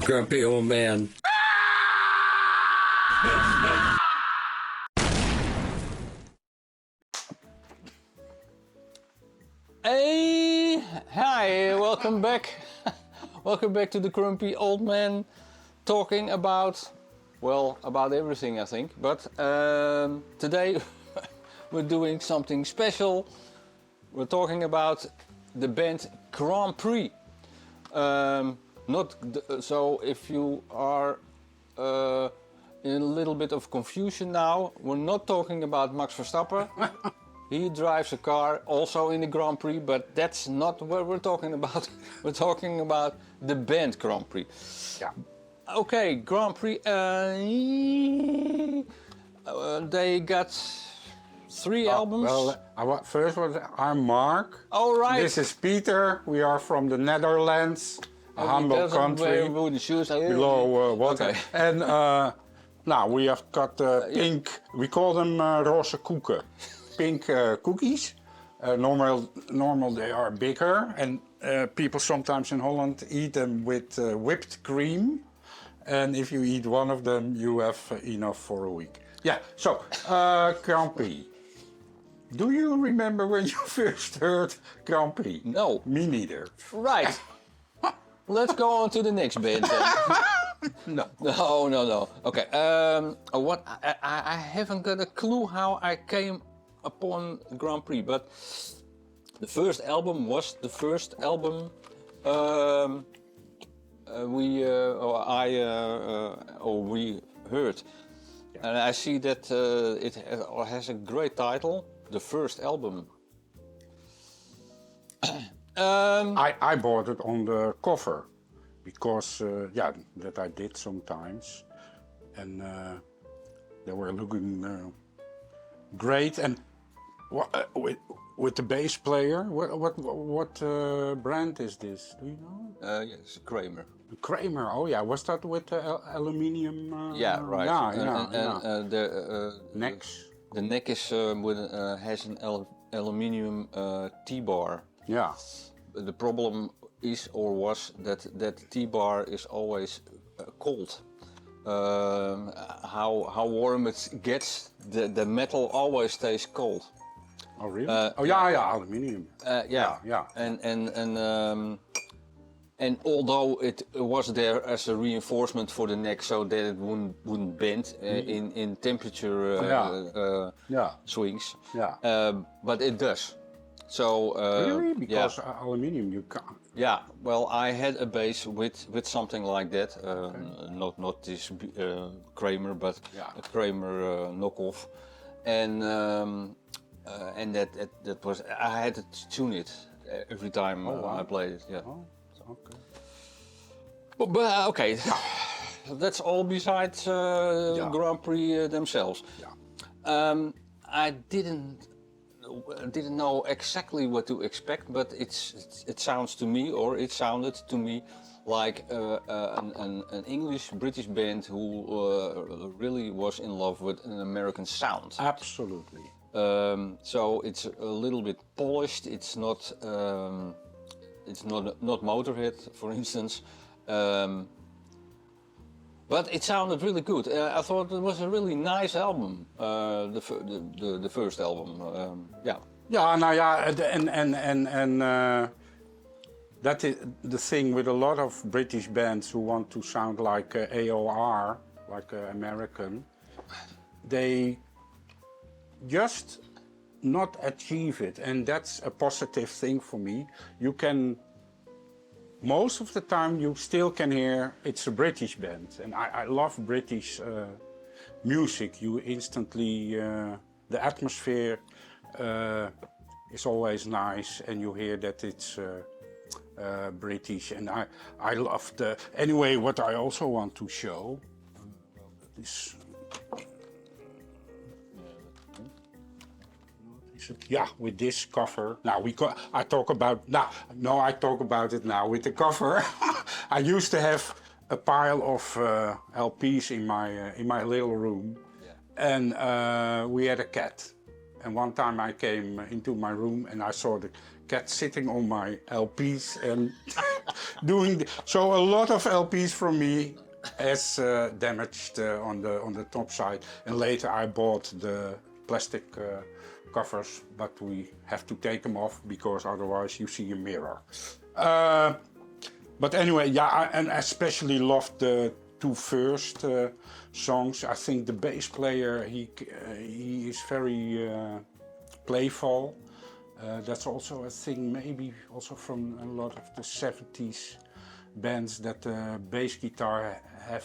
Grumpy old man. Hey, hi, welcome back. Welcome back to the Grumpy Old Man, talking about, well, about everything I think. But today we're doing something special. We're talking about the band Grand Prix. So if you are in a little bit of confusion now, we're not talking about Max Verstappen. He drives a car also in the Grand Prix, but that's not what we're talking about. We're talking about the band Grand Prix. Yeah. Okay, Grand Prix. They got 3 albums. Well, first I'm Mark. All right. This is Peter. We are from the Netherlands, a humble country wear wooden shoes. below water. Okay. And now we have got pink. We call them roze koeken. Pink cookies. Normal they are bigger, and people sometimes in Holland eat them with whipped cream. And if you eat one of them, you have enough for a week. Yeah. So Grand Prix. Do you remember when you first heard Grand Prix? No. Me neither. Right. Let's go on to the next band then. No. Okay. What I haven't got a clue how I came upon Grand Prix, but the first album was the first album we heard, and I see that it has a great title. The first album. I bought it on the cover because that I did sometimes, and they were looking great. And with the bass player, what brand is this? Do you know? Yes, Kramer. Kramer. Oh yeah, was that with aluminium? Yeah, right. And the necks. The neck is has an aluminium T-bar. Yeah. The problem is or was that T-bar is always cold. How warm it gets, the metal always stays cold. Oh really? Aluminium. Yeah. And although it was there as a reinforcement for the neck, so that it wouldn't bend in temperature swings. Yeah. But it does. So really, because aluminium you can't. Yeah. Well, I had a bass with something like that. Not this Kramer, but a Kramer knockoff, and that was I had to tune it every time I played it. Yeah. Oh, okay. But okay, that's all besides Grand Prix themselves. Yeah. I didn't know exactly what to expect, but it sounds to me, or it sounded to me, like an English British band who really was in love with an American sound. Absolutely. So it's a little bit polished. It's not Motorhead, for instance, but it sounded really good. I thought it was a really nice album, the first album. Yeah. Yeah, and that is the thing with a lot of British bands who want to sound like AOR, like American. They just not achieve it, and that's a positive thing for me. You can, most of the time you still can hear it's a British band, and I love British music. You instantly, the atmosphere is always nice, and you hear that it's British, and I love the, anyway, what I also want to show is, yeah, with this cover. Now I talk about it now with the cover. I used to have a pile of LPs in my little room, and we had a cat. And one time I came into my room and I saw the cat sitting on my LPs, and So a lot of LPs from me is damaged on the top side, and later I bought the plastic covers, but we have to take them off because otherwise you see a mirror. But anyway, yeah, and I especially loved the two first songs. I think the bass player, he is very playful. That's also a thing, maybe also from a lot of the 70s bands, that the bass guitar have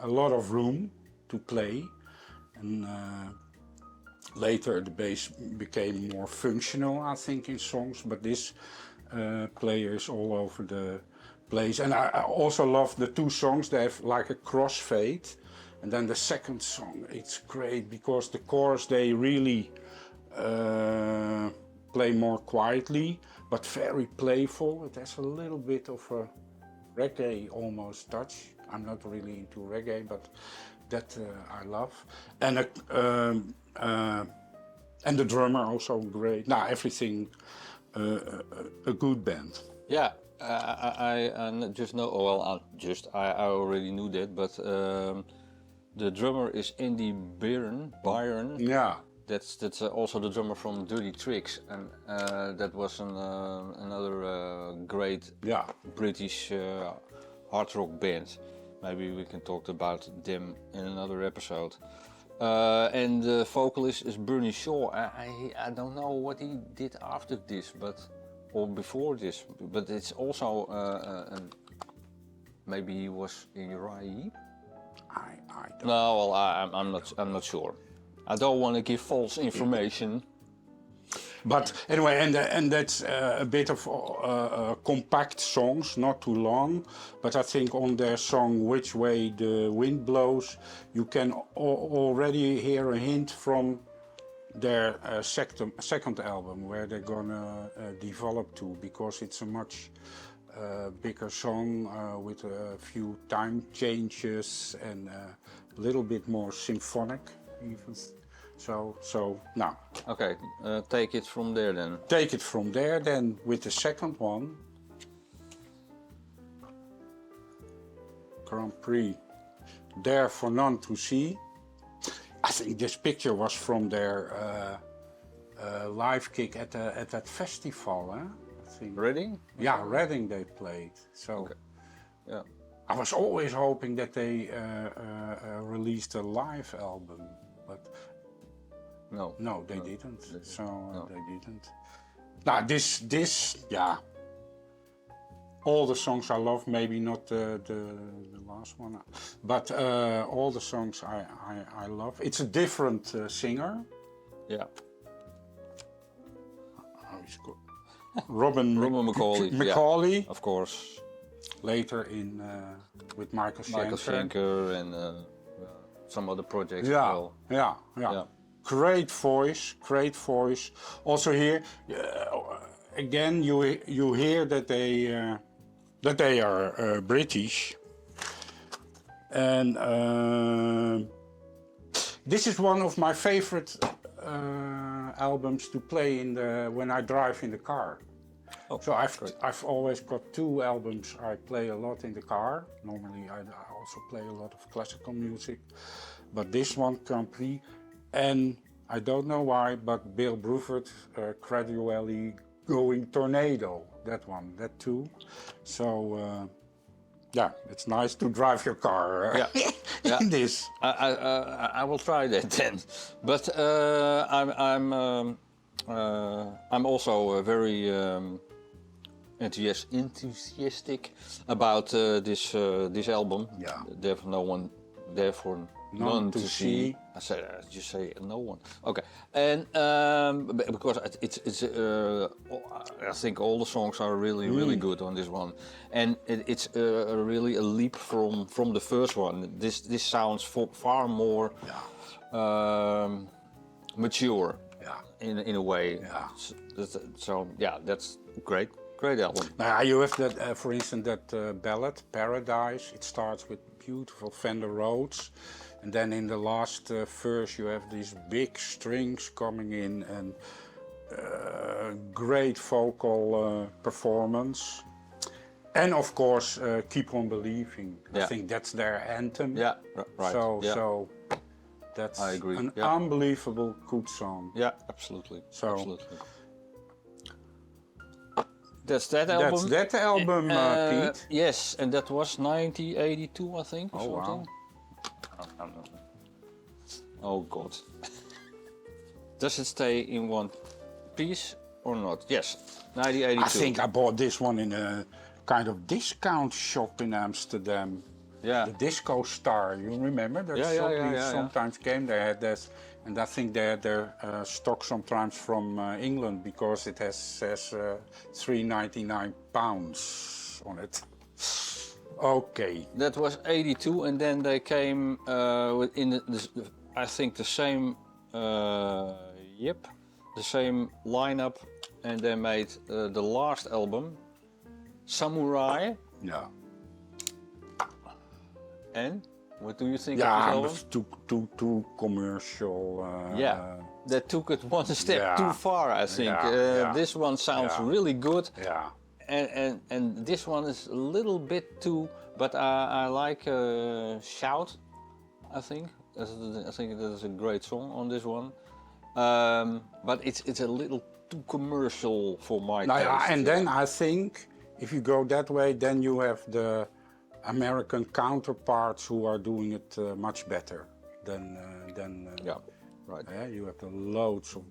a lot of room to play. And later the bass became more functional, I think, in songs, but this player is all over the place. And I also love the two songs. They have like a crossfade, and then the second song, it's great because the chorus, they really play more quietly but very playful. It has a little bit of a reggae almost touch. I'm not really into reggae, but that I love. And the drummer also great. Nah, everything a good band. Yeah, I just know. Well, I already knew that, but the drummer is Andy Byron. Yeah. That's also the drummer from Dirty Tricks, and that was another great British hard rock band. Maybe we can talk about them in another episode. And the vocalist is Bernie Shaw. I don't know what he did after this, or before this, but it's also maybe he was in Uriah. I don't. No, well, I'm not sure. I don't want to give false information. But anyway, and that's a bit of compact songs, not too long. But I think on their song "Which Way the Wind Blows," you can already hear a hint from their second album, where they're gonna develop to, because it's a much bigger song with a few time changes and a little bit more symphonic, even. So now. Okay, take it from there then. Take it from there then with the second one. Grand Prix, There for None to See. I think this picture was from their live gig at that festival, eh? I think. Reading? Yeah, Reading they played. So okay. Yeah. I was always hoping that they released a live album, but no, they didn't. So they didn't. Now this, yeah. All the songs I love, maybe not the last one, but all the songs I love. It's a different singer. Yeah. How is it called? Robin McCauley. Yeah, of course. Later in with Michael Schenker and some other projects. Yeah, as well. yeah. Great voice. Also here, again, you hear that they are British, and this is one of my favorite albums to play when I drive in the car. Oh, so I've always got two albums I play a lot in the car. Normally I also play a lot of classical music, but this one, Grand Prix, and I don't know why, but Bill Bruford, Gradually Going Tornado, that too. So yeah, it's nice to drive your car in this. I will try that then, but I'm also very enthusiastic about this album. Yeah. Therefore none to see. I just say no one. Okay, and because it's I think all the songs are really good on this one, and it's really a leap from the first one. This sounds far more mature. Yeah. In a way. Yeah. So yeah, that's great album. Now you have that, for instance, that ballad Paradise. It starts with beautiful Fender Rhodes, and then in the last verse you have these big strings coming in and great vocal performance. And of course, Keep On Believing. I Yeah. think that's their anthem. Yeah, right. So, yeah. so that's I agree, an yeah. unbelievable good song. Yeah, absolutely. So- absolutely. That's that album. That's that album, Pete. Yes, and that was 1982, I think, or Oh, wow. something. I don't know. Oh God. Does it stay in one piece or not? Yes, 1982. I think I bought this one in a kind of discount shop in Amsterdam. Yeah. The Disco Star, you remember that Yeah, shop? yeah, We yeah. sometimes came. They had this, and I think they had their stock sometimes from England because it says £3.99 on it. Okay. That was 82, and then they came in I think the same, the same lineup, and they made the last album, Samurai. Yeah. And what do you think of Yeah, this it album? was too commercial. They took it one step Yeah. too far, I think. Yeah, yeah. This one sounds Yeah. really good, Yeah. and this one is a little bit too. But I like Shout. I think that is a great song on this one. But it's a little too commercial for my Nou ja, taste. and then I think if you go that way, then you have the American counterparts who are doing it much better than. Yeah, right. You have the loads of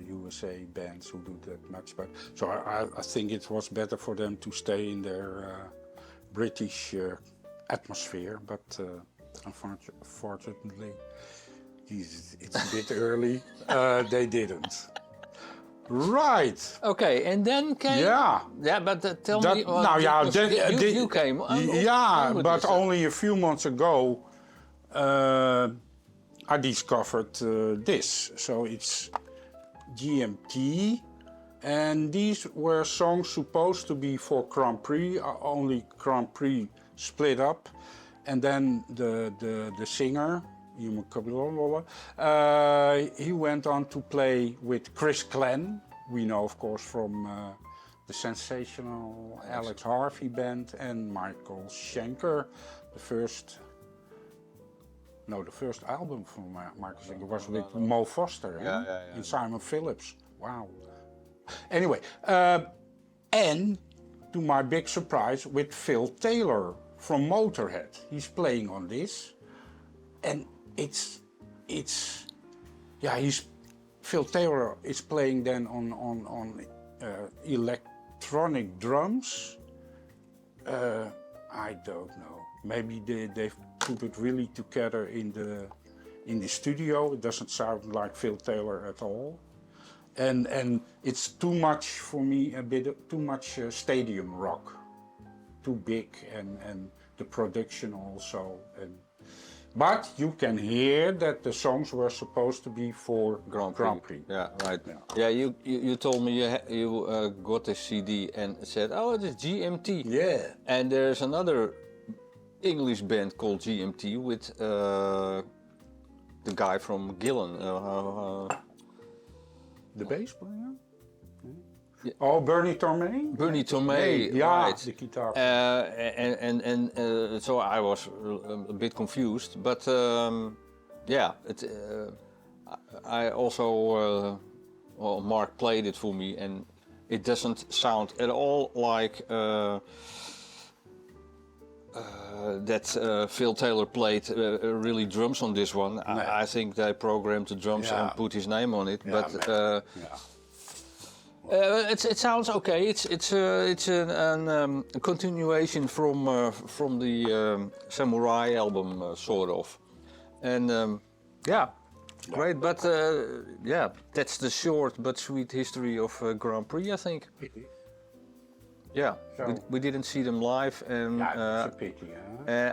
USA bands who do that much better. So I think it was better for them to stay in their British atmosphere, but unfortunately, it's a bit early. They didn't. Right. Okay, and then came. Yeah. Yeah, but tell That, me. nou ja, you came. yeah, with but this. only a few months ago, I discovered this. So it's GMT, and these were songs supposed to be for Grand Prix. Only Grand Prix split up, and then the singer. He went on to play with Chris Glenn. We know, of course, from the sensational Alex Harvey band, and Michael Schenker. The first album from Michael Schenker was with Mo Foster and Simon Phillips. Wow. Anyway, and to my big surprise, with Phil Taylor from Motorhead. He's playing on this, and Phil Taylor is playing then on electronic drums. I don't know. Maybe they've put it really together in the studio. It doesn't sound like Phil Taylor at all, and it's too much for me. A bit too much stadium rock, too big, and the production also. But you can hear that the songs were supposed to be for Grand Prix. Yeah, right. Yeah, you told me you got the CD and said, oh, it is GMT. Yeah. And there's another English band called GMT with the guy from Gillen. The bass player? Yeah. Oh, Bernie Tormé? Bernie Tormé, yeah, right. the guitar. And so I was a bit confused, but yeah, I also, well, Mark played it for me, and it doesn't sound at all like that Phil Taylor played really drums on this one. No. I think they programmed the drums and put his name on it, but. It sounds okay. It's a continuation from the Samurai album, sort of, and yeah, great. But yeah, that's the short but sweet history of Grand Prix, I think. Yeah, So- we didn't see them live, and It's a pity, huh?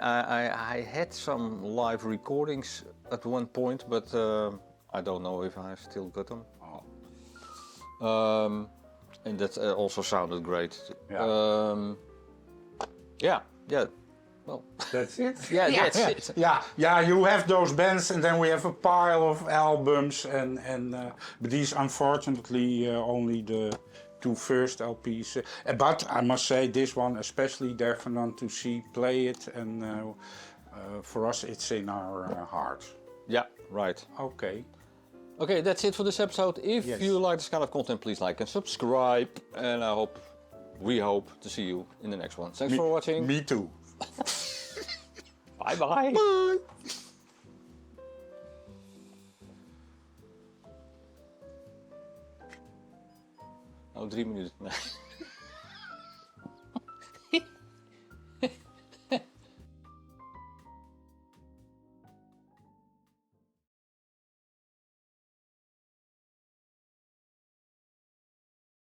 I had some live recordings at one point, but I don't know if I still got them. And that also sounded great. Yeah. Yeah. Well, That's it? yeah, that's it. Yeah, you have those bands, and then we have a pile of albums, and but these unfortunately only two first LP's. But I must say, this one especially, There for None to See, play it, and for us it's in our heart. Yeah, right. Okay. Okay, that's it for this episode. If Yes. you like this kind of content, please like and subscribe. And we hope to see you in the next one. Thanks for watching. Me too. Bye bye. Bye. Oh, 3 minuten. Nee.